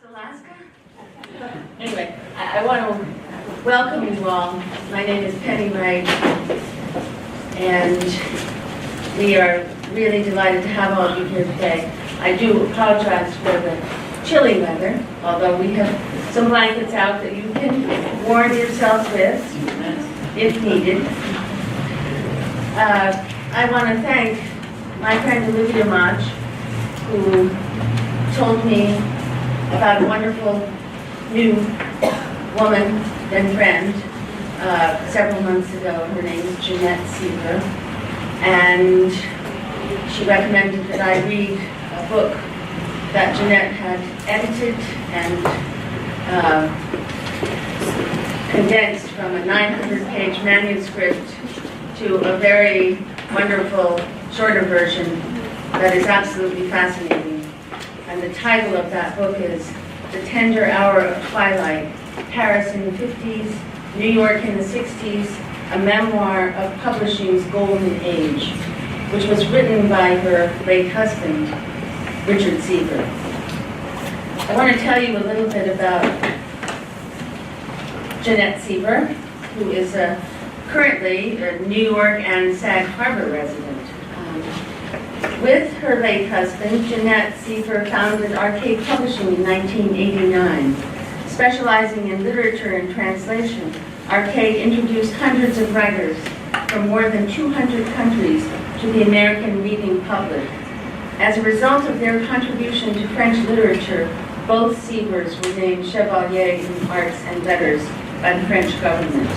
Alaska? Anyway, I want to welcome you all. My name is Penny Wright, and we are really delighted to have all of you here today. I do apologize for the chilly weather, although we have some blankets out that you can warm yourselves with if needed. I want to thank my friend Olivia Mach, who told me about a wonderful new woman and friend several months ago. Her name is Jeannette Seaver, and she recommended that I read a book that Jeannette had edited and condensed from a 900-page manuscript to a very wonderful, shorter version that is absolutely fascinating. And the title of that book is The Tender Hour of Twilight, Paris in the 50s, New York in the 60s, a memoir of publishing's golden age, which was written by her late husband, Richard Seaver. I want to tell you a little bit about Jeannette Seaver, who is currently a New York and Sag Harbor resident. With her late husband, Jeannette Seaver founded Arcade Publishing in 1989. Specializing in literature and translation, Arcade introduced hundreds of writers from more than 200 countries to the American reading public. As a result of their contribution to French literature, both Seavers were named Chevalier in Arts and Letters by the French government.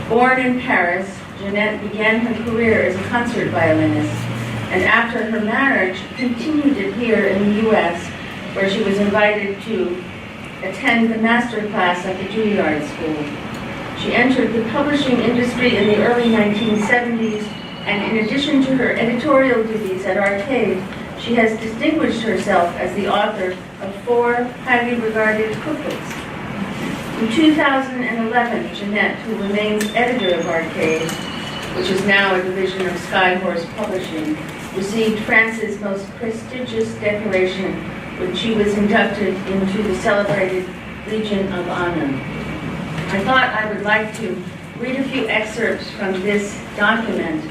Born in Paris, Jeannette began her career as a concert violinist, and after her marriage, continued it here in the U.S., where she was invited to attend the master class at the Juilliard School. She entered the publishing industry in the early 1970s, and in addition to her editorial duties at Arcade, she has distinguished herself as the author of 4 highly regarded cookbooks. In 2011, Jeannette, who remains editor of Arcade, which is now a division of Skyhorse Publishing, received France's most prestigious decoration when she was inducted into the celebrated Legion of Honor. I thought I would like to read a few excerpts from this document,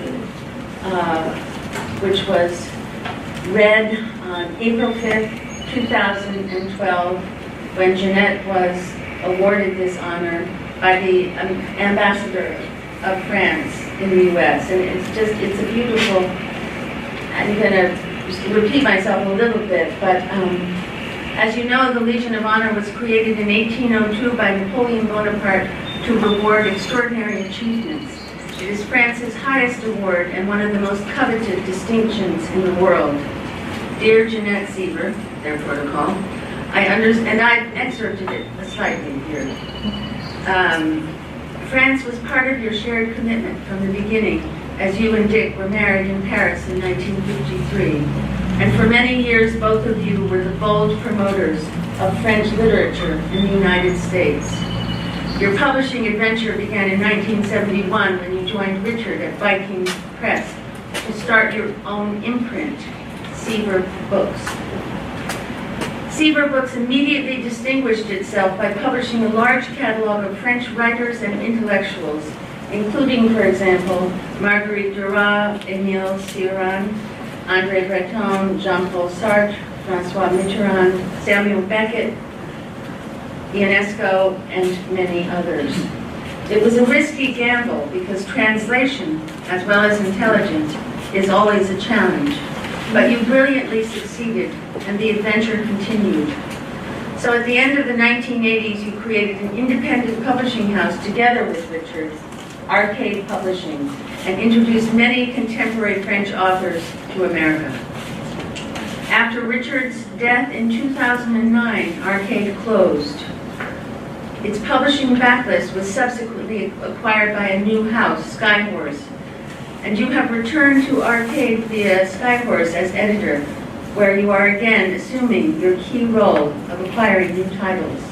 which was read on April 5th, 2012, when Jeannette was awarded this honor by the ambassador of France in the U.S. And it's a beautiful, I'm going to repeat myself a little bit, but as you know, the Legion of Honor was created in 1802 by Napoleon Bonaparte to reward extraordinary achievements. It is France's highest award and one of the most coveted distinctions in the world. Dear Jeannette Seaver, their protocol, I excerpted it slightly here. France was part of your shared commitment from the beginning, as you and Dick were married in Paris in 1953. And for many years, both of you were the bold promoters of French literature in the United States. Your publishing adventure began in 1971 when you joined Richard at Viking Press to start your own imprint, Seaver Books. Seaver Books immediately distinguished itself by publishing a large catalog of French writers and intellectuals, including, for example, Marguerite Duras, Émile Cioran, André Breton, Jean-Paul Sartre, François Mitterrand, Samuel Beckett, Ionesco, and many others. It was a risky gamble because translation, as well as intelligence, is always a challenge. But you brilliantly succeeded, and the adventure continued. So at the end of the 1980s, you created an independent publishing house together with Richard, Arcade Publishing, and introduced many contemporary French authors to America. After Richard's death in 2009, Arcade closed. Its publishing backlist was subsequently acquired by a new house, Skyhorse, and you have returned to Arcade via Skyhorse as editor, where you are again assuming your key role of acquiring new titles.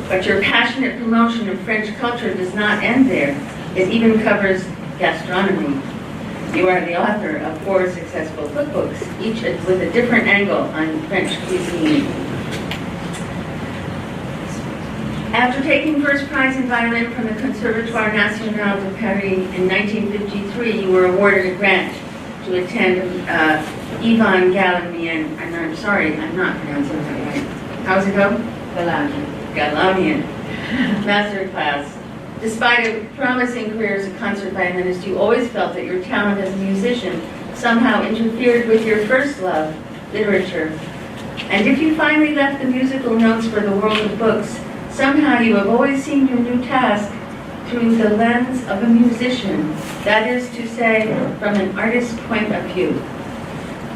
But your passionate promotion of French culture does not end there. It even covers gastronomy. You are the author of 4 successful cookbooks, each with a different angle on French cuisine. After taking first prize in violin from the Conservatoire National de Paris in 1953, you were awarded a grant to attend Ivan Galamian, I'm sorry, I'm not pronouncing that right. How's it go? Galamian masterclass. Despite a promising career as a concert violinist, you always felt that your talent as a musician somehow interfered with your first love, literature. And if you finally left the musical notes for the world of books, somehow you have always seen your new task through the lens of a musician, that is to say, from an artist's point of view.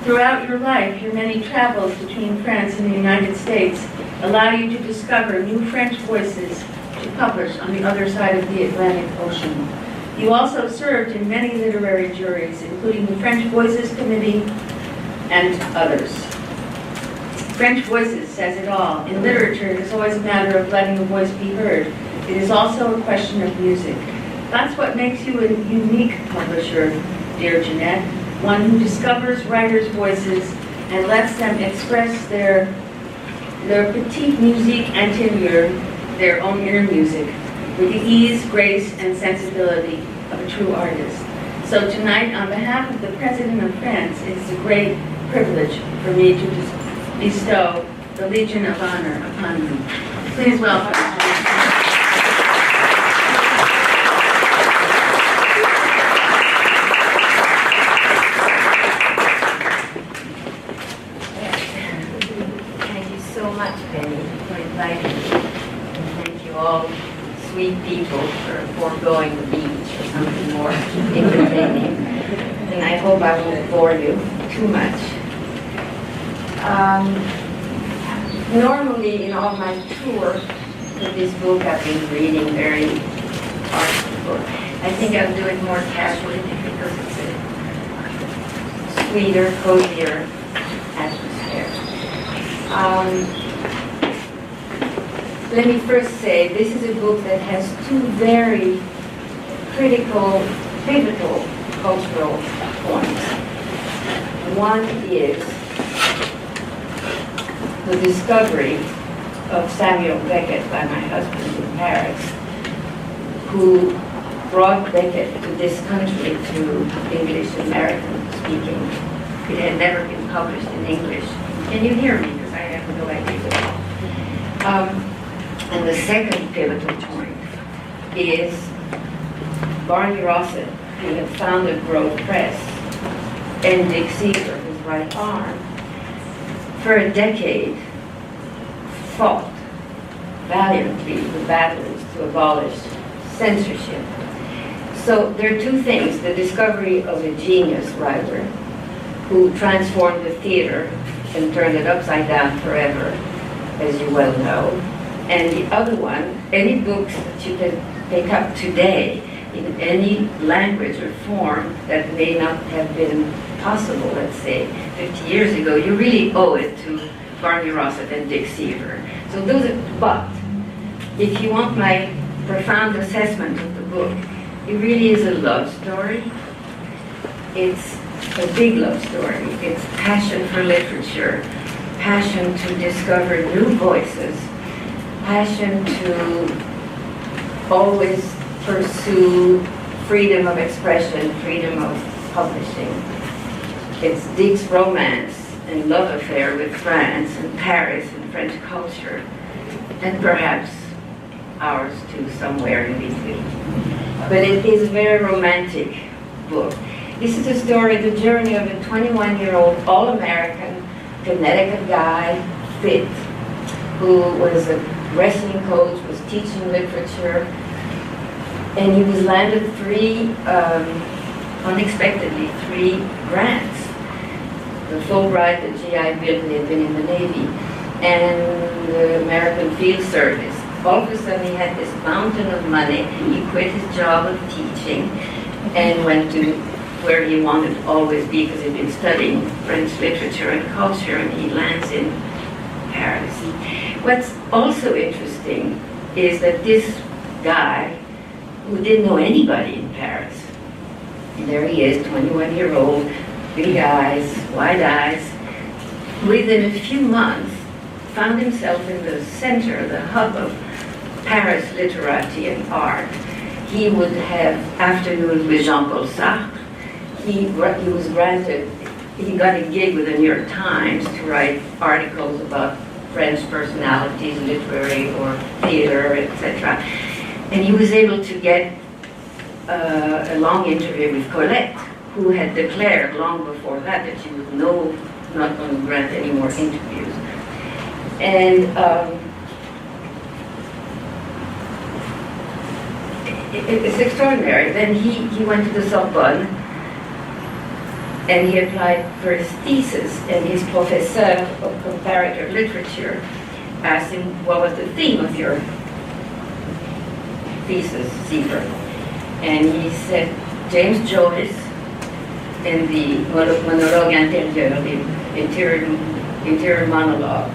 Throughout your life, your many travels between France and the United States allow you to discover new French voices to publish on the other side of the Atlantic Ocean. You also served in many literary juries, including the French Voices Committee and others. French Voices says it all. In literature, it is always a matter of letting a voice be heard. It is also a question of music. That's what makes you a unique publisher, dear Jeannette, one who discovers writers' voices and lets them express their petite musique intérieure, their own inner music, with the ease, grace, and sensibility of a true artist. So tonight, on behalf of the President of France, it is a great privilege for me to bestow the Legion of Honor upon you. Please welcome. Sweet people for foregoing the beach or something more entertaining. And I hope I won't bore you too much. Normally in all my tour with this book I've been reading very hard. I think I'll do it more casually because it's a sweeter, cozier atmosphere. Let me first say, this is a book that has two very critical, pivotal cultural points. One is the discovery of Samuel Beckett by my husband in Paris, who brought Beckett to this country through English American speaking. It had never been published in English. Can you hear me? Because I have no idea. And the second pivotal point is Barney Rossett, who had founded Grove Press, and Dick Seaver, his right arm, for a decade fought valiantly the battles to abolish censorship. So there are two things: the discovery of a genius writer who transformed the theater and turned it upside down forever, as you well know. And the other one, any books that you can pick up today in any language or form that may not have been possible, let's say, 50 years ago, you really owe it to Barney Rossett and Dick Seaver. So those are, but if you want my profound assessment of the book, it really is a love story. It's a big love story. It's passion for literature, passion to discover new voices, passion to always pursue freedom of expression, freedom of publishing. It's Dick's romance and love affair with France and Paris and French culture, and perhaps ours too, somewhere in between. But it is a very romantic book. This is a story, the journey of a 21-year-old all-American Connecticut guy, fit, who was a wrestling coach, was teaching literature, and he was landed unexpectedly three grants. The Fulbright, the GI Bill, he had been in the Navy, and the American Field Service. All of a sudden he had this mountain of money. He quit his job of teaching and went to where he wanted to always be, because he'd been studying French literature and culture, and he lands in Paris. What's also interesting is that this guy, who didn't know anybody in Paris, and there he is, 21-year-old, big eyes, wide eyes, within a few months found himself in the center, the hub of Paris literati and art. He would have afternoons with Jean-Paul Sartre. He was granted, he got a gig with the New York Times to write articles about French personalities, literary or theater, etc. And he was able to get a long interview with Colette, who had declared long before that she was not going to grant any more interviews. And it's extraordinary. Then he went to the Sorbonne and he applied for his thesis, and his professor of comparative literature asked him, what was the theme of your thesis, Seaver? And he said, James Joyce in the monologue intérieur, the interior monologue.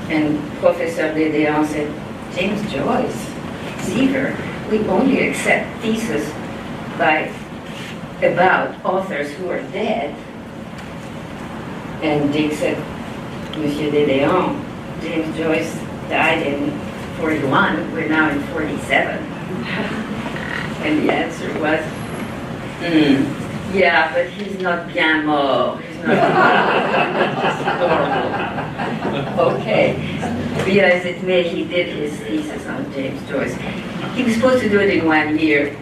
And Professor Dédéan said, James Joyce, Seaver, we only accept theses about authors who are dead. And Dick said, Monsieur Dédéan, James Joyce died in 41, we're now in 47. And the answer was, yeah, but he's not bien mort. He's not just adorable. Okay. Be as it may, he did his thesis on James Joyce. He was supposed to do it in 1 year,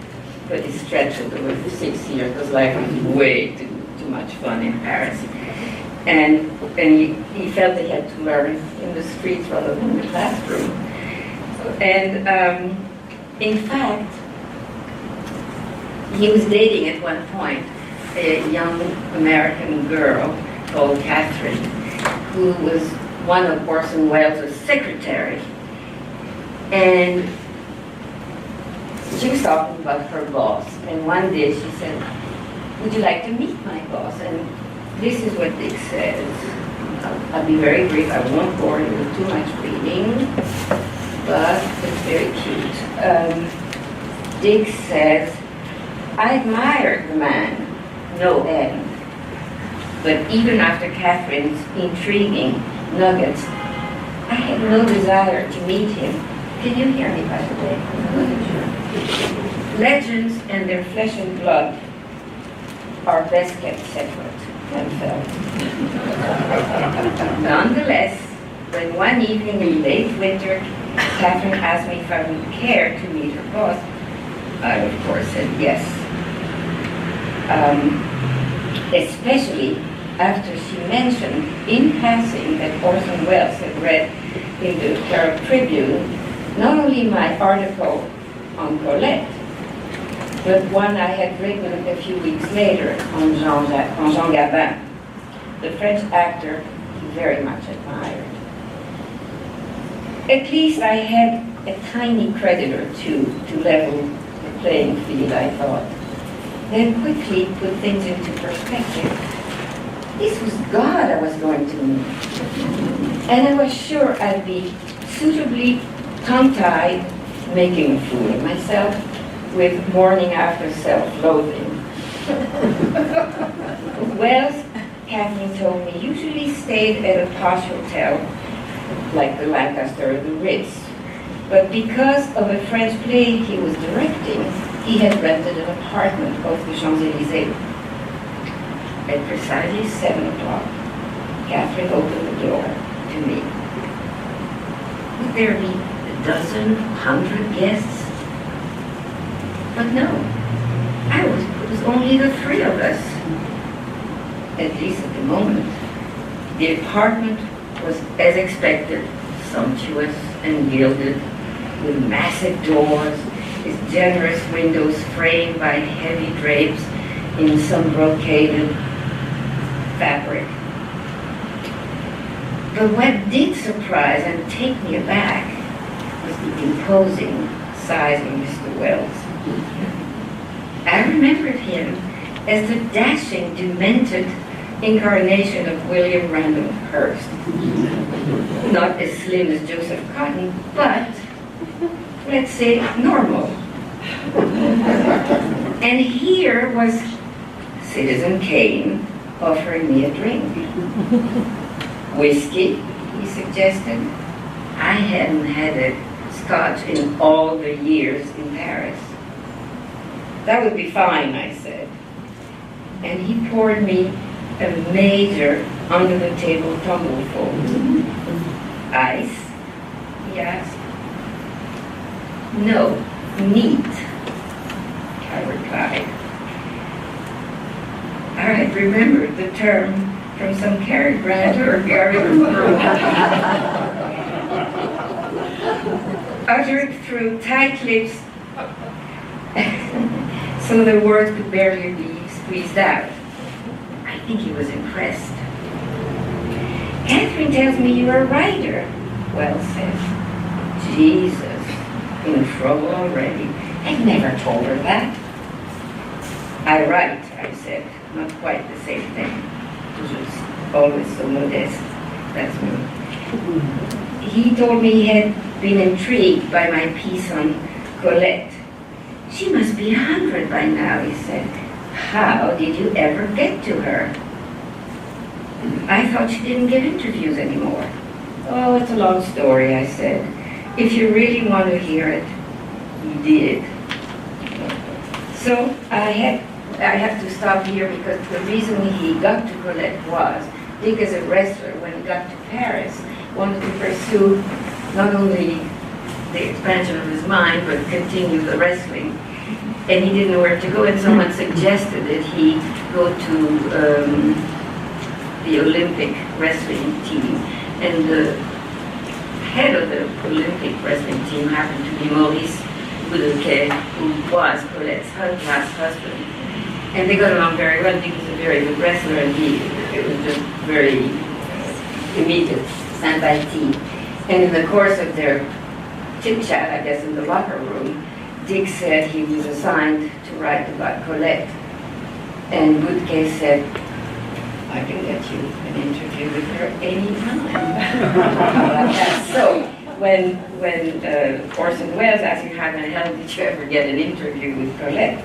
but he stretched it over 6 years because life was way too much fun in Paris. And he felt he had to learn in the streets rather than in the classroom. And in fact, he was dating at one point a young American girl called Catherine, who was one of Orson Welles' secretary. And she was talking about her boss. And one day she said, would you like to meet my boss? And this is what Dick says. I'll be very brief. I won't bore you with too much reading, but it's very cute. Dick says, I admired the man, no end. But even after Catherine's intriguing nuggets, I had no desire to meet him. Can you hear me, by the way? Legends and their flesh and blood are best kept separate and felt. Nonetheless, when one evening in late winter, Catherine asked me if I would care to meet her boss, I, of course, said yes. Especially after she mentioned in passing that Orson Welles had read in the Herald Tribune not only my article on Colette, but one I had written a few weeks later on Jean Gabin, the French actor he very much admired. At least I had a tiny credit or two to level the playing field, I thought. Then quickly put things into perspective. This was God I was going to meet. And I was sure I'd be suitably tongue-tied, making a fool of myself, with morning after self-loathing. Wells, Catherine told me, usually stayed at a posh hotel, like the Lancaster or the Ritz. But because of a French play he was directing, he had rented an apartment off the Champs-Élysées. At precisely 7 o'clock, Catherine opened the door to me. Would there be a dozen, 100 guests? But no, it was only the three of us, at least at the moment. The apartment was, as expected, sumptuous and gilded, with massive doors, its generous windows framed by heavy drapes in some brocaded fabric. But what did surprise and take me aback was the imposing size of Mr. Wells. I remembered him as the dashing, demented incarnation of William Randolph Hearst. Not as slim as Joseph Cotton, but, let's say, normal. And here was Citizen Kane offering me a drink. Whiskey, he suggested. I hadn't had a scotch in all the years in Paris. That would be fine, I said. And he poured me a major under-the-table tumblerful. Ice? He asked. No, neat, I replied. I had remembered the term from some Cary Grant or Gary uttered through tight lips so the words could barely be squeezed out. I think he was impressed. Catherine tells me you're a writer, Wells said. Jesus, in trouble already. I've never told her that. I write, I said, not quite the same thing. It was always so modest. That's me. He told me he had been intrigued by my piece on Colette. She must be 100 by now, he said. How did you ever get to her? I thought she didn't give interviews anymore. Oh, it's a long story, I said. If you really want to hear it, he did. So I have to stop here because the reason he got to Colette was Dick, as a wrestler, when he got to Paris, wanted to pursue not only the expansion of his mind, but continue the wrestling. And he didn't know where to go, and someone suggested that he go to the Olympic wrestling team. And the head of the Olympic wrestling team happened to be Maurice Boudequet, who was Colette's last husband. And they got along very well. He was a very good wrestler, and it was just very immediate sympathie. And in the course of their chit-chat, I guess, in the locker room, Dick said he was assigned to write about Colette. And Boudequet said, I can get you an interview with her anytime. So when Orson Welles asked me, how the hell did you ever get an interview with Colette?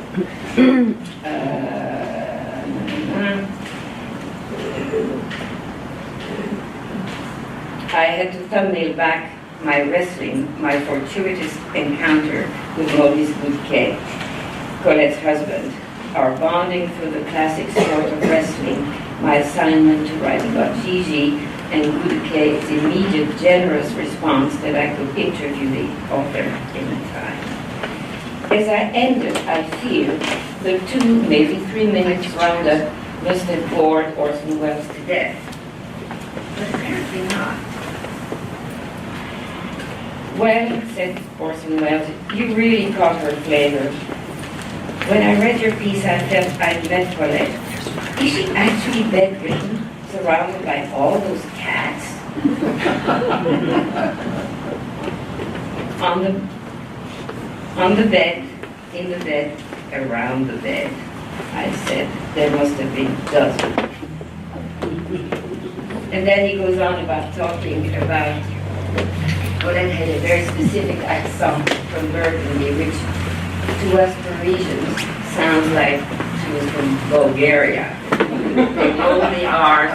I had to thumbnail back my wrestling, my fortuitous encounter with Maurice Boudequet, Colette's husband, our bonding through the classic sport of wrestling, my assignment to write about Gigi, and Boudequet's immediate, generous response that I could interview the author in time. As I ended, I fear the 2, maybe 3 minutes roundup must have bored Orson Welles to death. But apparently not. Well, said Orson Welles, you really caught her flavor. When I read your piece, I felt I'd met Colette. Is she actually bedridden, surrounded by all those cats? on the bed, in the bed, around the bed. I said, there must have been dozens. And then he goes on about talking about Colette had a very specific accent from Burgundy, which to us Parisians sounds like she was from Bulgaria. They roll the R's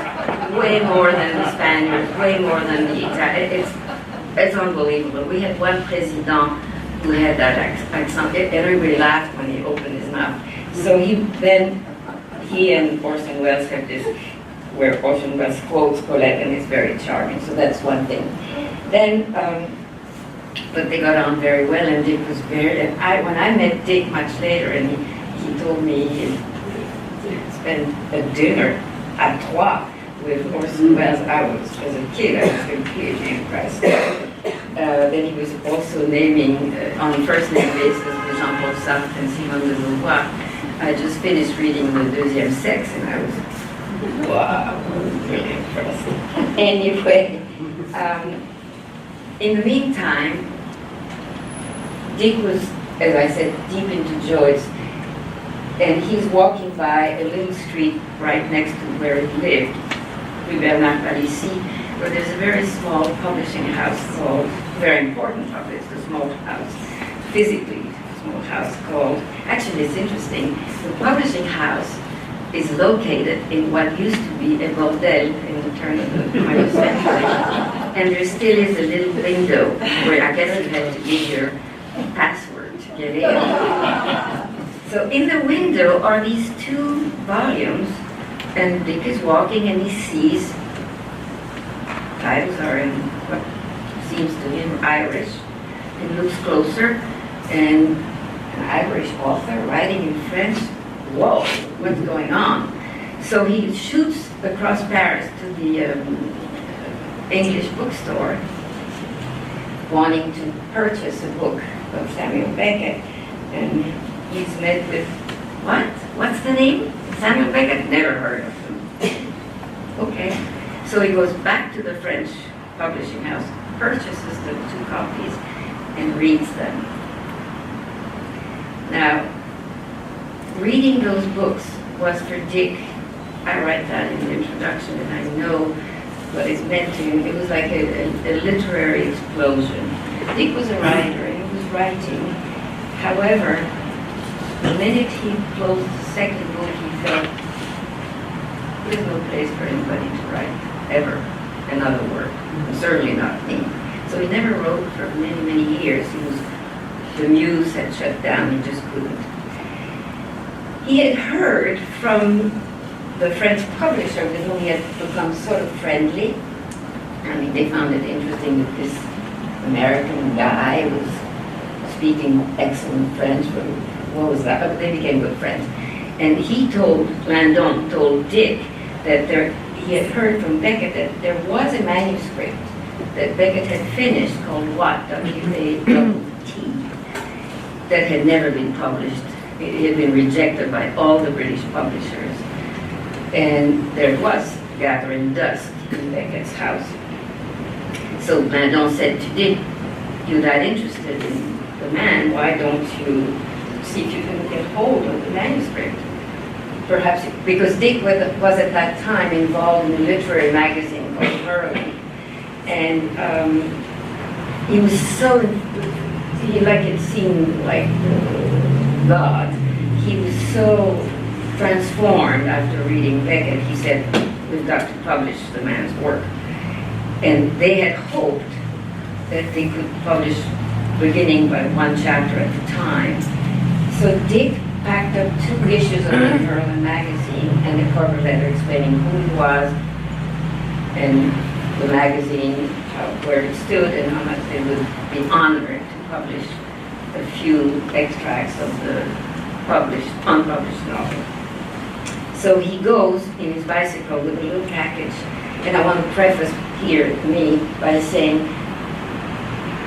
way more than the Spaniards, way more than the Italians. It's unbelievable. We had one president who had that accent. Everybody laughed when he opened his mouth. So he and Orson Welles have this, where Orson Welles quotes Colette, and it's very charming. So that's one thing. Then, but they got on very well, and Dick was very, and when I met Dick much later, and he told me he spent a dinner at Troyes with Orson Welles. I was, as a kid, I was completely impressed. Then he was also naming, on first name basis, with Jean-Paul Sartre and Simone de Beauvoir. I just finished reading Le Deuxième Sexe, and I was, wow, really impressed. Anyway, in the meantime, Dick was, as I said, deep into Joyce, and he's walking by a little street right next to where he lived, Rue Bernard-Palissy, where there's a very small publishing house called, very important public, it's a small house, physically a small house called, actually it's interesting, the publishing house is located in what used to be a bordel in the turn of the 20th century. And there still is a little window where I guess you had to give your password to get in. So in the window are these two volumes, and Dick is walking and he sees titles are in what seems to him Irish. He looks closer, and an Irish author writing in French. Whoa, what's going on? So he shoots across Paris to the English bookstore, wanting to purchase a book of Samuel Beckett, and he's met with, what? What's the name? Samuel Beckett? Never heard of him. Okay, so he goes back to the French publishing house, purchases the two copies, and reads them. Now, reading those books was for Dick, I write that in the introduction, and I know what it's meant to him. It was like a literary explosion. Dick was a writer, and he was writing. However, the minute he closed the second book, he felt there's no place for anybody to write ever another word, certainly not me. So he never wrote for many, many years. The muse had shut down, he just couldn't. He had heard from the French publisher with whom he had become sort of friendly. I mean, they found it interesting that this American guy was speaking excellent French. What was that? But they became good friends. And he told, Landon told Dick that he had heard from Beckett that there was a manuscript that Beckett had finished called What? W-A-T, that had never been published. It had been rejected by all the British publishers. And there was gathering dusk in Beckett's house. So Landon said to Dick, "You're that interested in the man, why don't you see if you can get hold of the manuscript?" Perhaps, because Dick was at that time involved in a literary magazine called Merlin. And he was so, it seemed like God. He was so transformed after reading Beckett. He said, "We've got to publish the man's work." And they had hoped that they could publish beginning by one chapter at a time. So Dick packed up 2 issues of the Merlin magazine and a cover letter explaining who he was and the magazine, where it stood, and how much they would be honored to publish a few extracts of the unpublished novel. So he goes in his bicycle with a little package, and I want to preface here me by saying,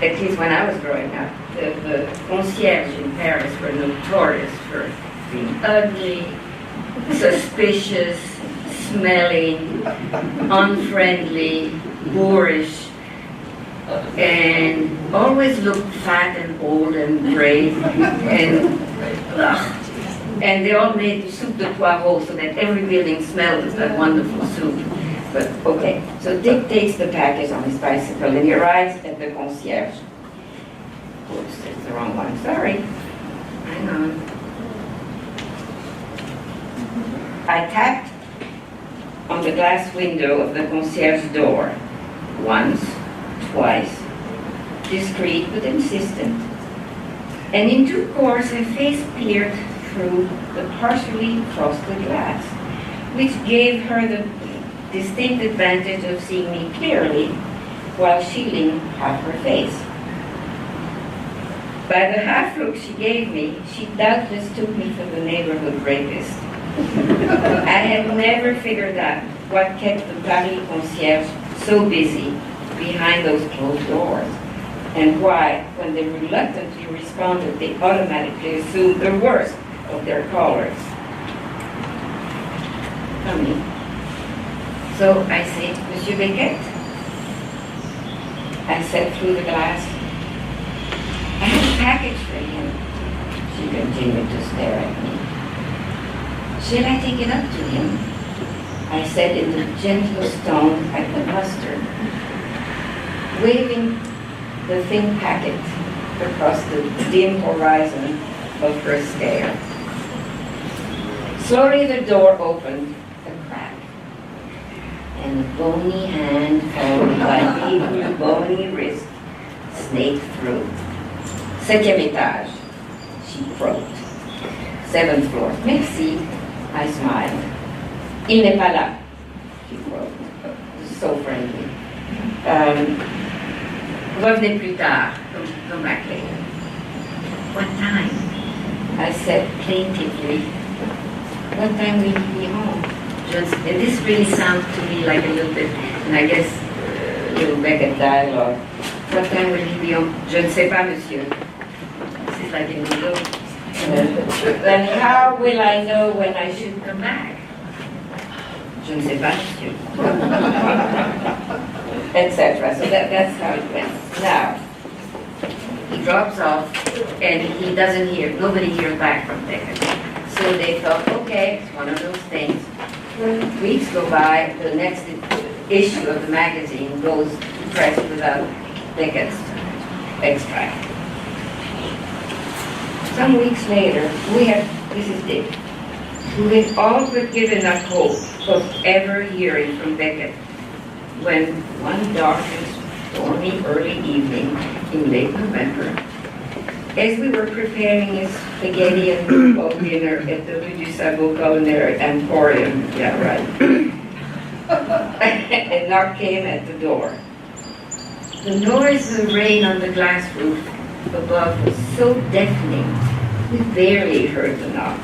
at least when I was growing up, the concierge in Paris were notorious for being ugly, suspicious, smelling, unfriendly, boorish, and always looked fat and old and gray, and they all made soup de poireaux so that every building smelled of that wonderful soup. But okay, so Dick takes the package on his bicycle and he arrives at the concierge. Oops, that's the wrong one, sorry. Hang on. I tapped on the glass window of the concierge door. Once, twice, discreet but insistent. And in due course, a face peered through the partially frosted glass, which gave her the distinct advantage of seeing me clearly while shielding half her face. By the half look she gave me, she doubtless took me for the neighborhood rapist. I had never figured out what kept the Paris concierge so busy behind those closed doors, and why, when they reluctantly responded, they automatically assumed the worst of their callers. Funny. So I say, "Monsieur Beckett?" I said through the glass, "I have a package for him." She continued to stare at me. "Shall I take it up to him?" I said in the gentlest tone I could muster, waving the thin packet across the dim horizon of her stare. Slowly the door opened a crack. and a bony hand followed by a bony wrist snaked through. 7e étage, she croaked. 7th floor, merci, I smiled. Il n'est pas là, she croaked. So friendly. Revenez plus tard, come back later. What time? I said plaintively. What time will you be home? And this really sounds to me like a little bit, and I guess a little Beckett dialogue. What time will you be home? Je ne sais pas, monsieur. This is like in the middle. Then how will I know when I should come back? Je ne sais pas, monsieur. Etc. So that's how it went. Now, he drops off, and he doesn't hear, nobody hears back from Beckett. So they thought, okay, it's one of those things. Weeks go by, the next issue of the magazine goes to press without Beckett's extract. Some weeks later, this is Dick, who had all but given up hope of ever hearing from Beckett, when one dark and stormy early evening in late November, as we were preparing his spaghetti and meatball dinner at the Rue du Sabot Culinary Emporium, yeah, right, a knock came at the door. The noise of the rain on the glass roof above was so deafening, we barely heard the knock.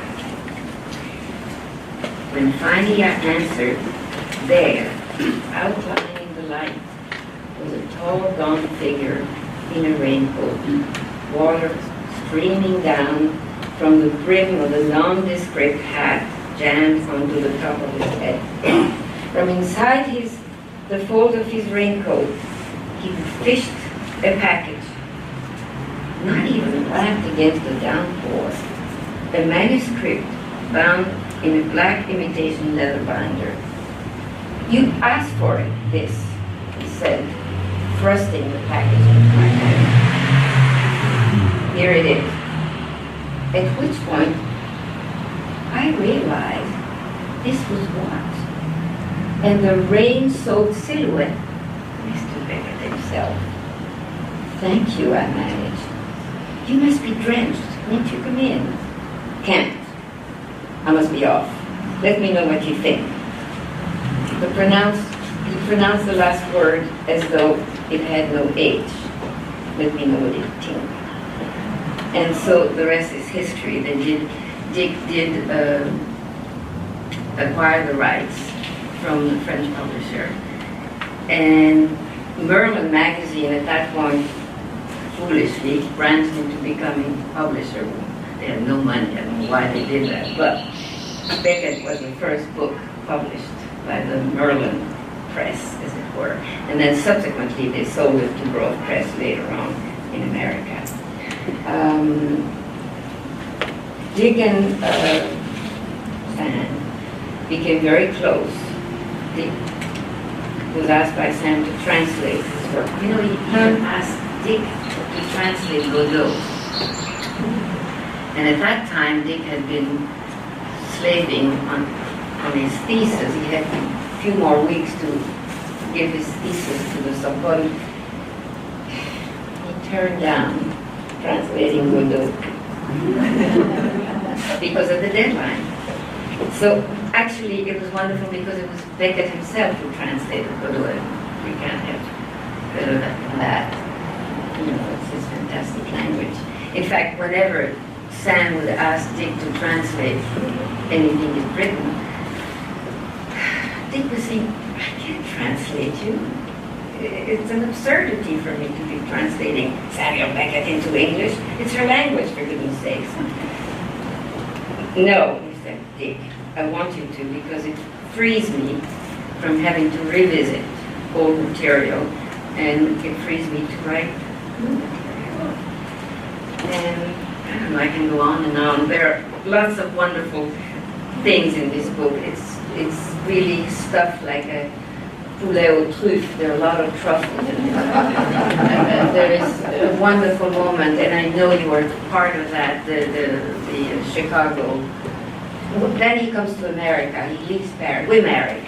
When finally I answered, there, outlining the light, was a tall, gaunt figure in a raincoat, water streaming down from the brim of a nondescript hat jammed onto the top of his head. From inside the fold of his raincoat, he fished a package, not even lapped against the downpour, a manuscript bound in a black imitation leather binder. You asked for it, this, he said, thrusting the package into my hand. Here it is. At which point, I realized this was what? And the rain-soaked silhouette, Mr. Beckett himself. Thank you, I managed. You must be drenched. Won't you come in? Can't. I must be off. Let me know what you think. He pronounced the last word as though it had no H. Let me know what you think. And so the rest is history. Dick did acquire the rights from the French publisher. And Merlin magazine at that point, foolishly, branched into becoming publisher. They had no money, I don't know why they did that. But Beckett was the first book published by the Merlin press, as it were. And then subsequently they sold it to Grove Press later on in America. Dick and Sam became very close. Dick was asked by Sam to translate his work. You know, he asked Dick to translate Godot. And at that time, Dick had been slaving on his thesis. He had a few more weeks to give his thesis to the Sorbonne. He turned down translating Godot because of the deadline. So actually it was wonderful because it was Beckett himself who translated Godot. We can't have better than that. You know, it's his fantastic language. In fact, whenever Sam would ask Dick to translate anything he'd written, Dick would say, I can't translate you. It's an absurdity for me to be translating Samuel Beckett into English. It's her language, for goodness sakes. No, he said, Dick, I want you to because it frees me from having to revisit old material, and it frees me to write new material. And I don't know, I can go on and on. There are lots of wonderful things in this book. It's really stuff like a poulet aux truffes. There are a lot of truffles in it. There is a wonderful moment, and I know you were part of that, the Chicago. Then he comes to America, he leaves Paris. We married.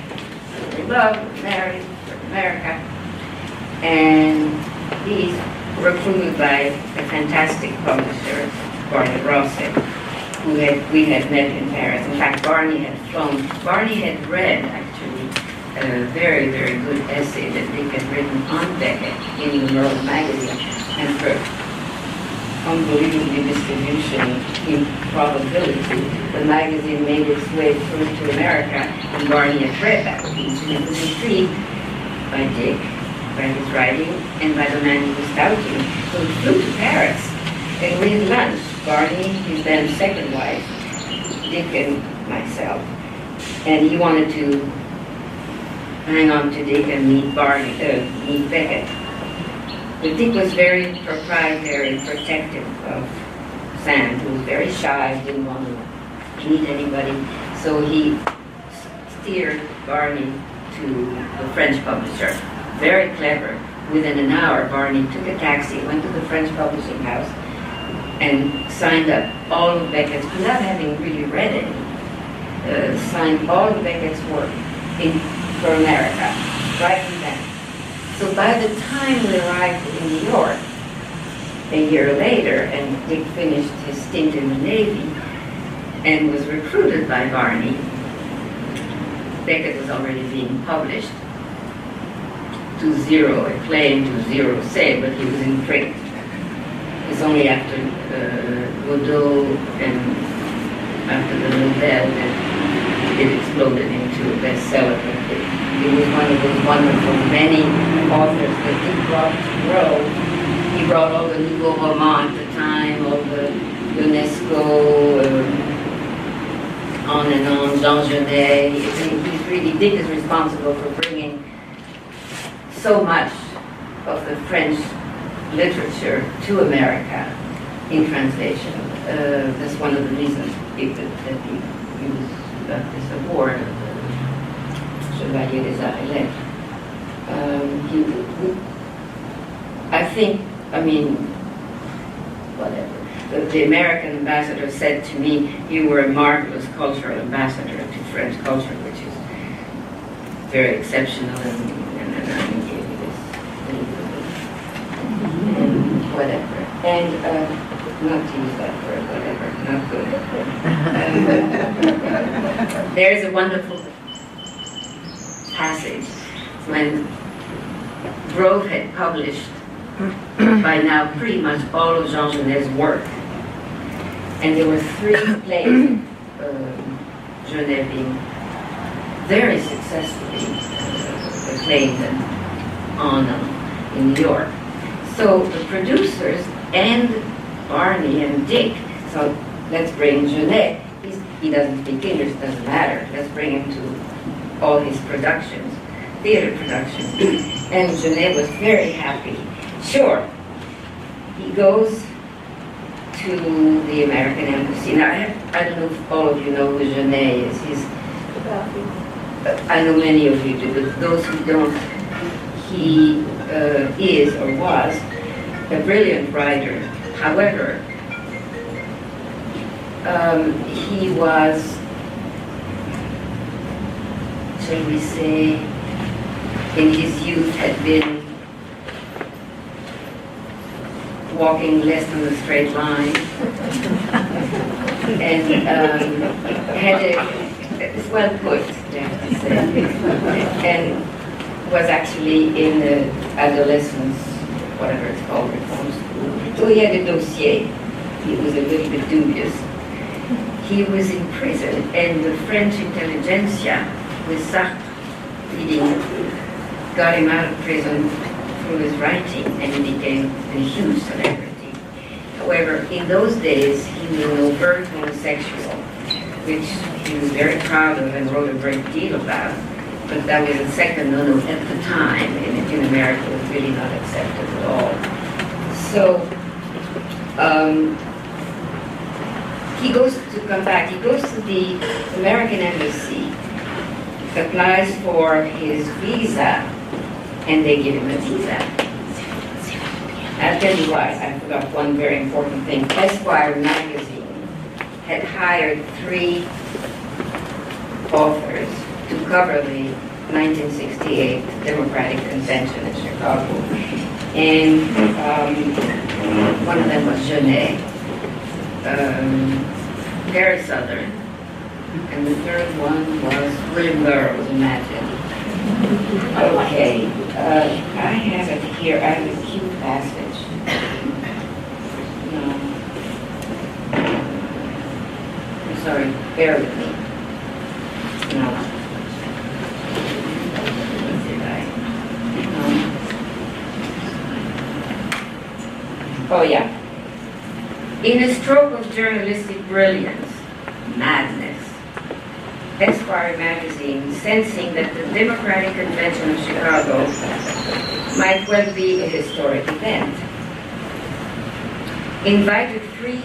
madly in love, married for America, and he's recruited by a fantastic publisher, Barney Rosset, who we had met in Paris. In fact, Barney had read actually a very, very good essay that Dick had written on Beckett in the World magazine, and for unbelievably distribution improbability, the magazine made its way through to America, and Barney had read that piece, and he was intrigued by Dick, by his writing, and by the man he was touting. So he flew to Paris, and we had lunch. Barney, his then second wife, Dick and myself, and he wanted to hang on to Dick and meet Beckett. But Dick was very proprietary, protective of Sand, who was very shy, didn't want to meet anybody. So he steered Barney to the French publisher. Very clever. Within an hour, Barney took a taxi, went to the French publishing house, and signed up all of Beckett's, without having really read any, signed all of Beckett's work for America, right from then. So by the time we arrived in New York, a year later, and Dick finished his stint in the Navy and was recruited by Barney, Beckett was already being published to zero acclaim, to zero sale, but he was in print. It's only after Godot and after the Nobel that it exploded into a bestseller. It was one of those wonderful many authors that he brought to grow. He brought all the Nouveau Roman at the time, all the UNESCO, on and on, Jean Genet. Dick is responsible for bringing so much of the French literature to America in translation. That's one of the reasons that he got this award of the Chevalier des Arts et Lettres. Whatever. The American ambassador said to me, "You were a marvelous cultural ambassador to French culture," which is very exceptional, and I gave you this. And whatever. And not to use that word, whatever, not good. There's a wonderful passage when Grove had published by now pretty much all of Jean Genet's work. And there were 3 plays, Genet being very successfully acclaimed on in New York. So the producers and Barney and Dick, so let's bring Genet. He doesn't speak English, doesn't matter. Let's bring him to all his productions, theater productions. And Genet was very happy. Sure, he goes to the American Embassy. Now, I don't know if all of you know who Genet is. I know many of you do, but those who don't, he is or was a brilliant writer. However, he was, shall we say, in his youth had been walking less than a straight line, and had it's well put, I have to say, and was actually in adolescence, whatever it's called, reform school. So he had a dossier. He was a little bit dubious. He was in prison, and the French intelligentsia, with Sartre leading, got him out of prison through his writing, and he became a huge celebrity. However, in those days, he was an overt homosexual, which he was very proud of and wrote a great deal about, but that was a second no-no at the time, and in America it was really not accepted at all. So, he goes to the American Embassy, applies for his visa, and they give him a visa. I'll tell you why. I forgot one very important thing. Esquire magazine had hired 3 authors to cover the 1968 Democratic Convention in Chicago. And one of them was Jeannette, Gary Southern, and the third one was William Burroughs, imagine. Okay, I have it here. I have a cute passage. No. I'm sorry, bear with me. No. Did I? Oh, yeah. In a stroke of journalistic brilliance, madness, Esquire magazine, sensing that the Democratic Convention of Chicago might well be a historic event, invited 3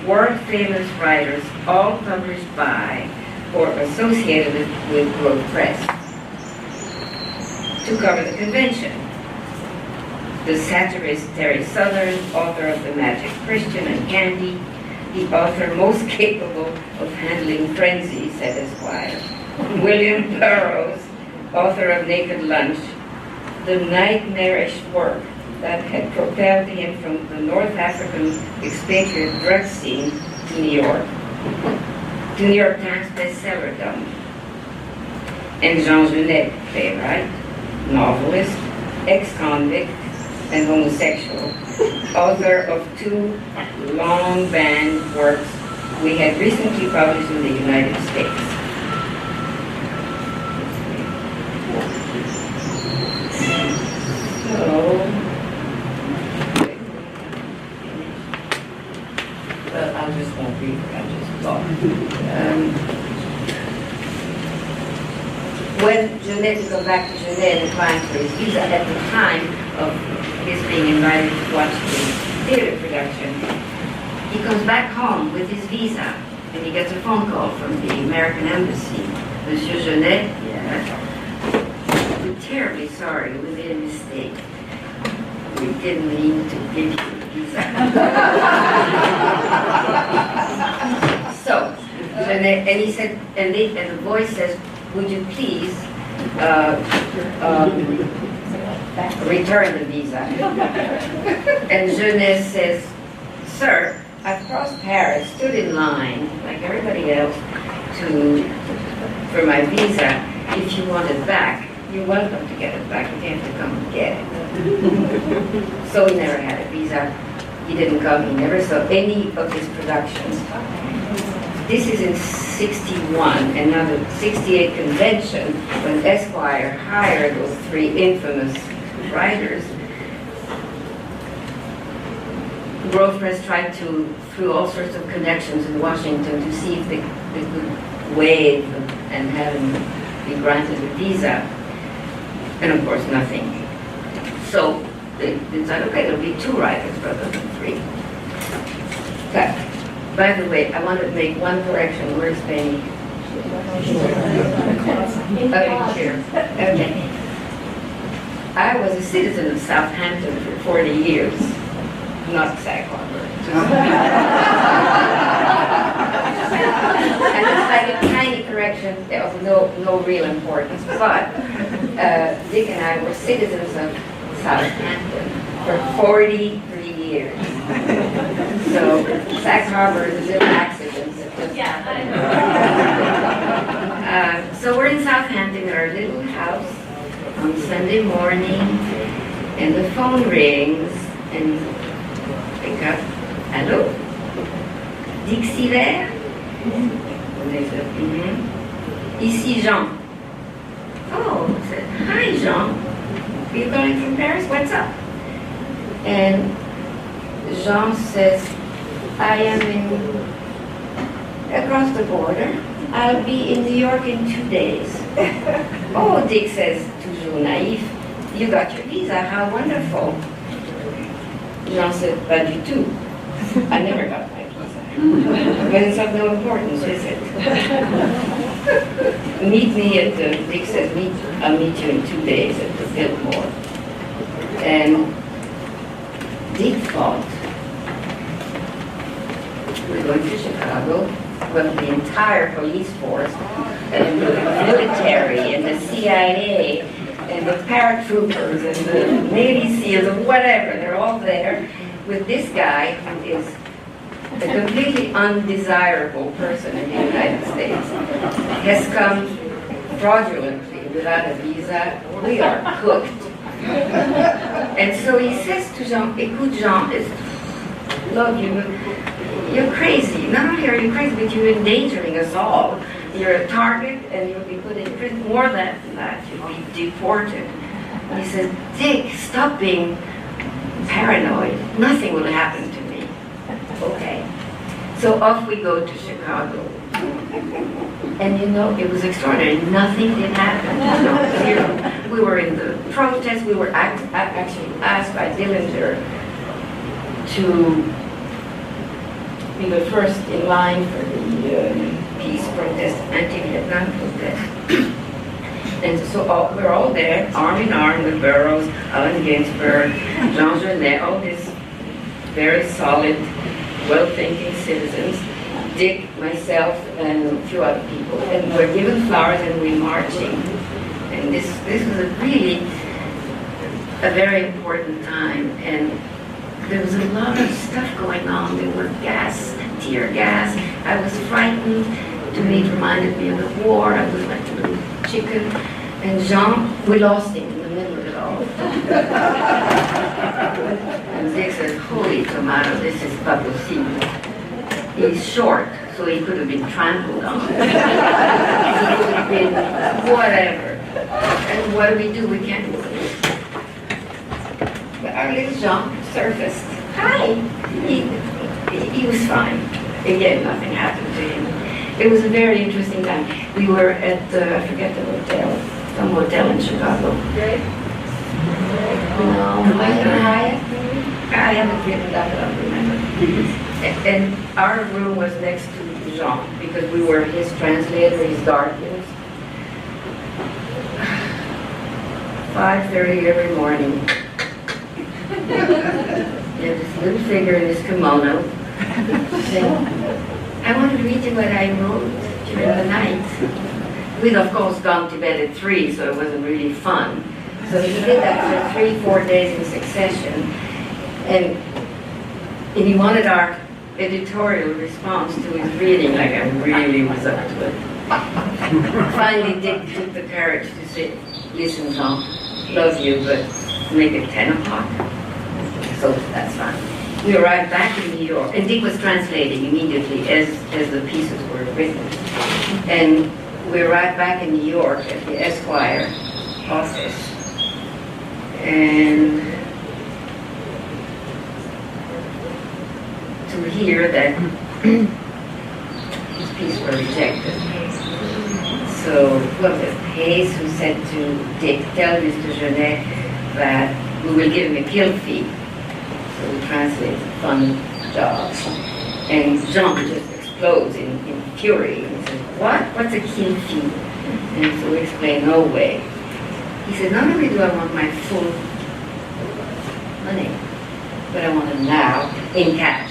world-famous writers, all published by or associated with Grove Press, to cover the convention. The satirist Terry Southern, author of The Magic Christian and Candy, the author most capable of handling frenzy, said Esquire. William Burroughs, author of Naked Lunch, the nightmarish work that had propelled him from the North African expatriate drug scene to New York Times bestsellerdom. And Jean Jeannette, playwright, novelist, ex-convict, and homosexual, author of 2 long banned works we had recently published in the United States. So, well, I just won't read it, I'll just talk. When Jeannette, to go back to Jeannette, applying for his visa at the time of his being invited to watch the theater production, he comes back home with his visa, and he gets a phone call from the American Embassy. Monsieur Jeannette, yeah. We're terribly sorry, we made a mistake. We didn't mean to give you the visa. So, Jeannette, and he said, and the voice says, would you please return the visa? And Jeannette says, sir, I've crossed Paris, stood in line, like everybody else, for my visa. If you want it back, you're welcome to get it back. You have to come and get it. So he never had a visa. He didn't come. He never saw any of his productions. This is in 61, and now the 68 convention, when Esquire hired those 3 infamous writers. Grove Press tried to, through all sorts of connections in Washington, to see if they could waive and have him be granted a visa. And of course, nothing. So they decided, okay, there'll be 2 writers rather than 3. Okay. By the way, I want to make one correction. Where's Penny? Okay, sure. Okay. I was a citizen of Southampton for 40 years, not Sag Harbor. And it's like a tiny correction of no real importance. But Dick and I were citizens of Southampton for 43 years. So Sag Harbor is a little accident that just happened. So we're in Southampton in our little house on Sunday morning, and the phone rings, and pick up, hello? Dick Seaver? And they said, Ici Jean. Oh, I said, hi Jean. Are you calling from Paris? What's up? And Jean says, I am across the border. I'll be in New York in 2 days. Oh, Dick says, toujours naïf, you got your visa, how wonderful. Jean said, pas du tout. I never got my visa. But it's of no importance, is it? Meet me at the, Dick says, I'll meet you in 2 days at the Biltmore. And Dick thought, we're going to Chicago. Well, the entire police force and the military and the CIA and the paratroopers and the Navy SEALs or whatever. They're all there with this guy who is a completely undesirable person in the United States. Has come fraudulently without a visa. We are cooked. And so he says to Jean, écoute Jean, look, you're crazy. Not only are you crazy, but you're endangering us all. You're a target and you'll be put in prison. More than that, you'll be deported. And he says, Dick, stop being paranoid. Nothing will happen to me. Okay. So off we go to Chicago. And you know, it was extraordinary. Nothing did happen. No, zero. We were in the protest. We were actually asked by Dillinger to be the first in line for the peace protest, anti-Vietnam protest. And so we're all there, arm in arm with Burroughs, Allen Ginsberg, Jean Genet, all these very solid, well-thinking citizens, Dick, myself, and a few other people. And we're given flowers and we're marching. And this was really a very important time. And there was a lot of stuff going on. There were gas, tear gas. I was frightened. To me, it reminded me of the war. I was like a little chicken. And Jean, we lost him in the middle of it all. And Dick says, holy tomato, this is pas possible. He's short, so he could have been trampled on. He could have been whatever. And what do? We can't move. But our little Jean surfaced. Hi! He was fine. Again, nothing happened to him. It was a very interesting time. We were at, I forget the hotel, some hotel in Chicago. Great. No, I haven't written that, but I don't remember. And our room was next to Jean, because we were his translator, his guardians. 5:30 every morning. He had this little figure in his kimono saying, I want to read you what I wrote during the night. We'd of course gone to bed at 3, so it wasn't really fun. So he did that for 3-4 days in succession. And he wanted our editorial response to his reading, like I really was up to it. Finally, Dick took the courage to say, listen, Jean, love you, but make it 10 o'clock. So that's fine. We arrived back in New York, and Dick was translating immediately as the pieces were written. And we arrived back in New York at the Esquire office. And to hear that his pieces were rejected. So, what was it? Hayes who said to Dick, tell Mr. Jeannette that we will give him a kill fee. So we translate fun job. And Jean just explodes in fury. He says, what? What's a kill fee? And so we explain, no way. He said, not only do I want my full money, but I want it now in cash.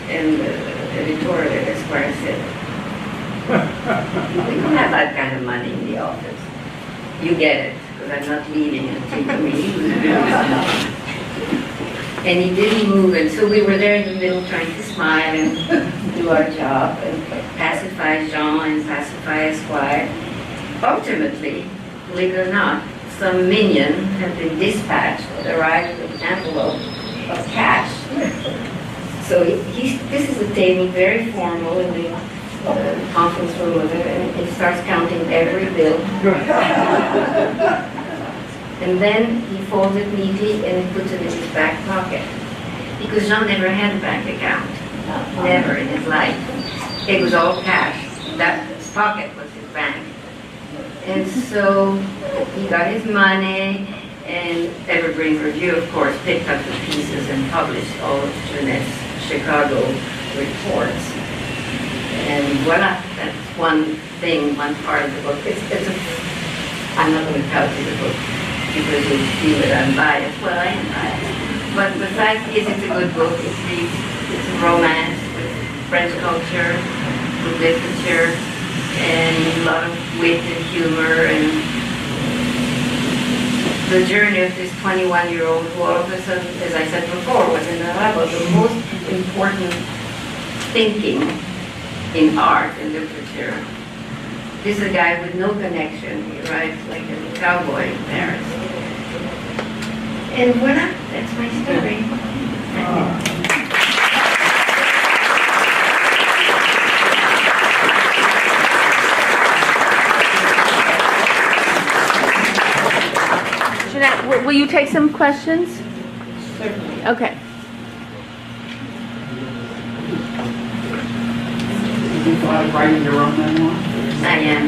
And the editorial at Esquire said, we don't have that kind of money in the office. You get it, because I'm not leaving until you leave. And he didn't move, and so we were there in the middle trying to smile and do our job and pacify Jean and pacify Esquire. Ultimately, believe it or not, some minion had been dispatched that arrived with an envelope of cash. So this is a table, very formal in the conference room of it, and he starts counting every bill. And then he folds it neatly and he puts it in his back pocket. Because Jean never had a bank account. Never in his life. It was all cash. That pocket was his bank. And so he got his money, and Evergreen Review, of course, picked up the pieces and published all of Jeannette's Chicago reports. And voila, that's one thing, one part of the book. I'm not going to tell you the book, because you'll feel that I'm biased. Well, I am biased. But besides, it's a good book. It's a romance with French culture, with literature, and a lot of wit and humor, and the journey of this 21-year-old who all of a sudden, as I said before, was in the lab of the most important thinking in art and literature. This is a guy with no connection. He arrives like a cowboy in Paris. And voila, that's my story. Jeannette, will you take some questions? Certainly. Okay. Did you thought of writing your own memoir? I am.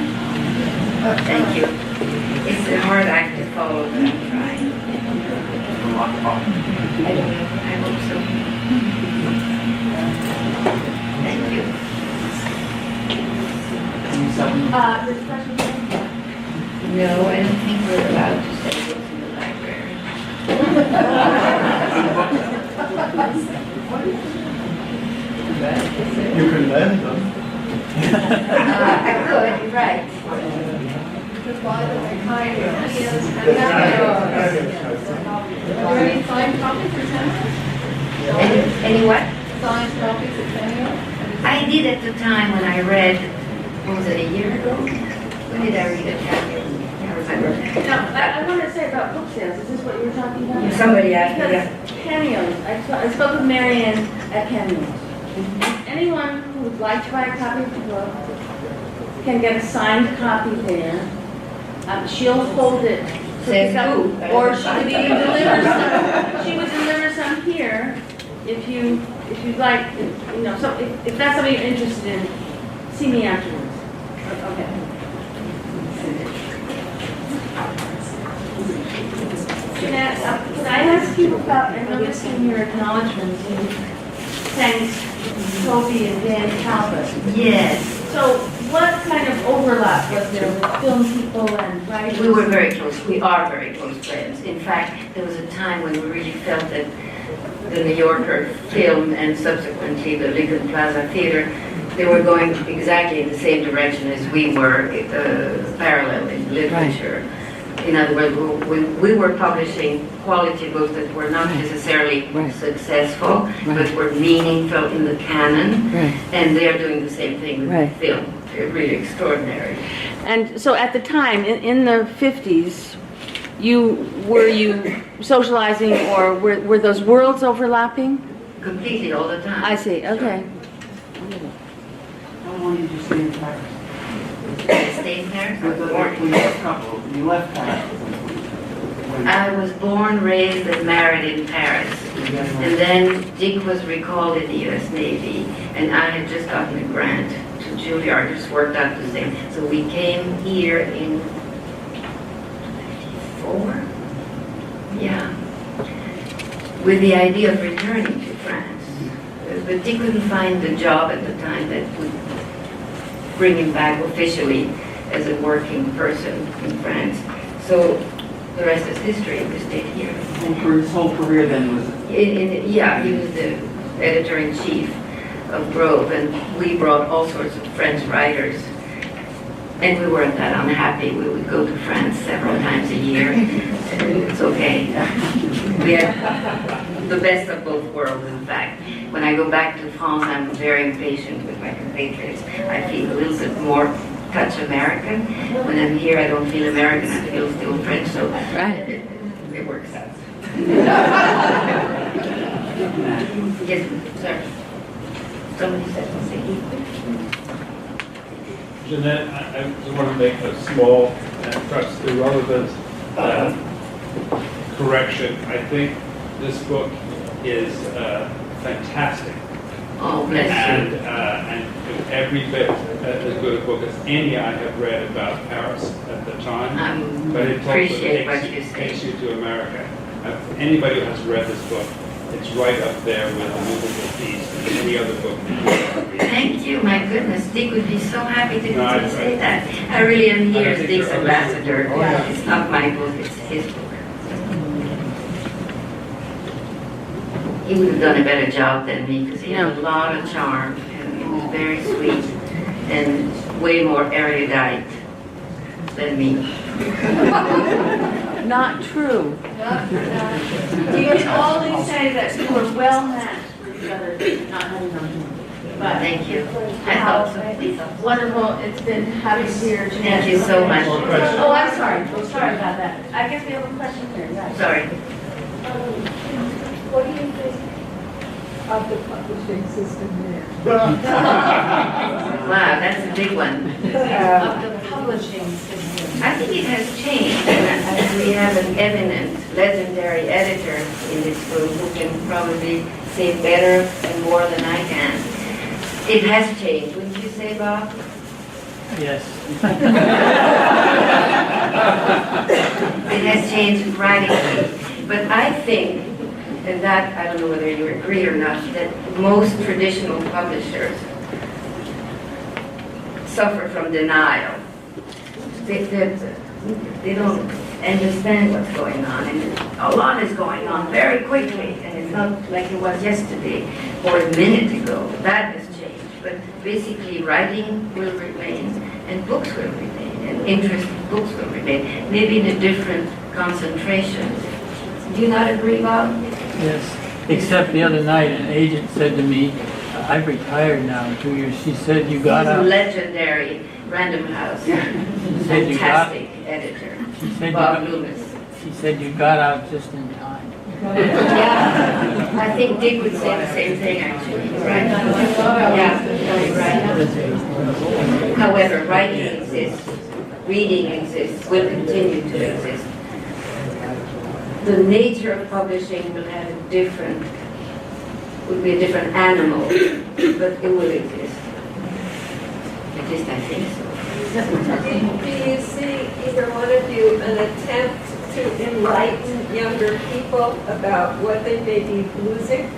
Thank you. It's a hard act to follow, but I'm trying. I don't know. I hope so. Thank you. This question. No, I don't think we're allowed to sell books in the library. You can lend them. I could, you're right. Are there any signed copies for Samuel? Any what? Signed copies of Samuel? I did at the time when I read, what was it, a year ago? When did I read it? I remember. Now, I want to say about book sales. Is this what you were talking about? Somebody asked me that. Because cameos. I spoke with Marianne at cameos. Anyone who would like to buy a copy of the book can get a signed copy there. She'll hold it. to Says pick up, who? or she would even deliver some. She would deliver some here if you'd like. You know, so if that's something you're interested in, see me afterwards. Okay. Jeannette, could I ask you about, I noticed in your acknowledgements, you thanked Toby and Dan Talbot. Yes. So what kind of overlap was there with film people and writers? We were very close. We are very close friends. In fact, there was a time when we really felt that the New Yorker film and subsequently the Lincoln Plaza Theater, they were going exactly in the same direction as we were, parallel in literature. In other words, we were publishing quality books that were not necessarily successful, but were meaningful in the canon, and they're doing the same thing with film. They're really extraordinary. And so at the time, in the 50s, were you socializing, or were those worlds overlapping? Completely all the time. I see, okay. How long did you stay in Paris? I stayed there. I was born When you left couple, you left Paris. I was born, raised, and married in Paris. And then Dick was recalled in the U.S. Navy, and I had just gotten a grant to Juilliard, just worked out the same. So we came here in 94? Yeah. With the idea of returning to France. But Dick couldn't find the job at the time that would bring him back officially as a working person in France. So the rest is history. We stayed here. His whole career then was... Yeah, he was the editor-in-chief of Grove, and we brought all sorts of French writers. And we weren't that unhappy. We would go to France several times a year. It's okay. We had the best of both worlds, in fact. When I go back to France, I'm very impatient with my compatriots. I feel a little bit more touch American. When I'm here, I don't feel American. I feel still French, so it works out. Yes, sir. Somebody said something. Jeannette, I just want to make a small and perhaps irrelevant correction. I think this book is fantastic. Oh, bless you. And every bit as good a book as any I have read about Paris at the time. But it appreciate what you takes say. you to America. Anybody who has read this book, it's right up there with The Movable Feast and any other book that you ever read. Thank you, my goodness. Dick would be so happy to No, say that. I really am here as Dick's you're- ambassador. Oh, yeah. It's not my book, it's his book. He would have done a better job than me because he had a lot of charm and he was very sweet. and way more erudite than me. Not true. You can only say that you were well matched for each other, not having known. But Thank you. I hope so. Please. wonderful, it's been having you here, Jeanette. Thank you so much. Oh, I'm sorry, sorry about that. I guess we have a question here, yes. Sorry. What do you think of the publishing system there? Wow, that's a big one. Of the publishing system. I think it has changed. And we have an eminent, legendary editor in this room who can probably say better and more than I can. It has changed, wouldn't you say, Bob? Yes. It has changed radically. But I think, and that, I don't know whether you agree or not, that most traditional publishers suffer from denial. They don't understand what's going on, and a lot is going on very quickly, and it's not like it was yesterday or a minute ago. That has changed. But basically, writing will remain, and books will remain, and interesting books will remain, maybe in a different concentration. Do you not agree, Bob? Yes. Except the other night, an agent said to me, I've retired now in 2 years. She said, you got He's a out. legendary Random House, She said you got. fantastic editor, She said you Bob got. Loomis. She said you got out just in time. Yeah, I think Dick would say the same thing, actually. Right. Yeah, right. However, writing exists, reading exists, will continue to exist. The nature of publishing will have a different, would be a different animal, but it will exist. At least I think so. Do you see, either one of you, an attempt to enlighten younger people about what they may be losing?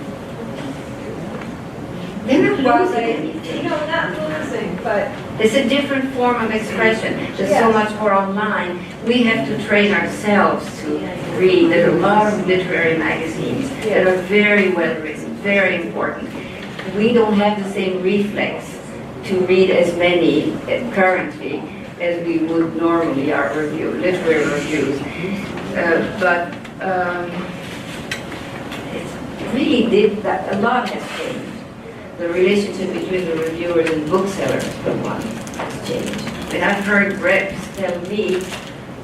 They're not While losing they, anything. no, not losing, but It's a different form of expression. There's so much more online. We have to train ourselves to read. There are a lot of literary magazines that are very well written, very important. We don't have the same reflex to read as many currently as we would normally our literary reviews. But it really did that. A lot has changed. The relationship between the reviewers and booksellers, for one, has changed. And I've heard reps tell me,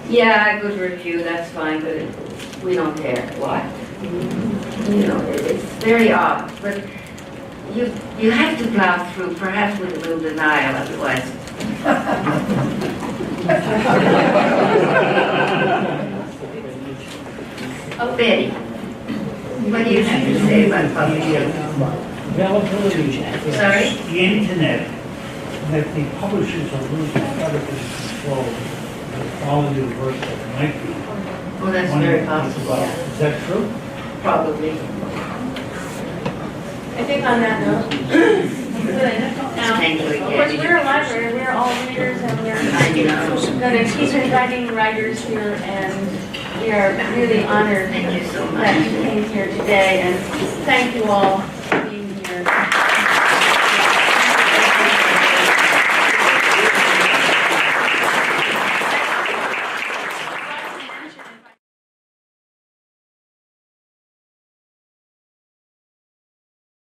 yeah, good review, that's fine, but we don't care. What? You know, it's very odd. But you have to plow through, perhaps with a little denial, otherwise. Oh, Betty, what do you have to say about publishing? Availability. Sorry? The internet, that the publishers are losing part of this control, the quality of work that might be. Well, that's very possible, yeah. Is that true? Probably. I think on that note, now, Thank you of course, again. we're a library, we're all readers, and we're I know. going to keep inviting writers here, and we are really honored Thank you so much. that you came here today, and thank you all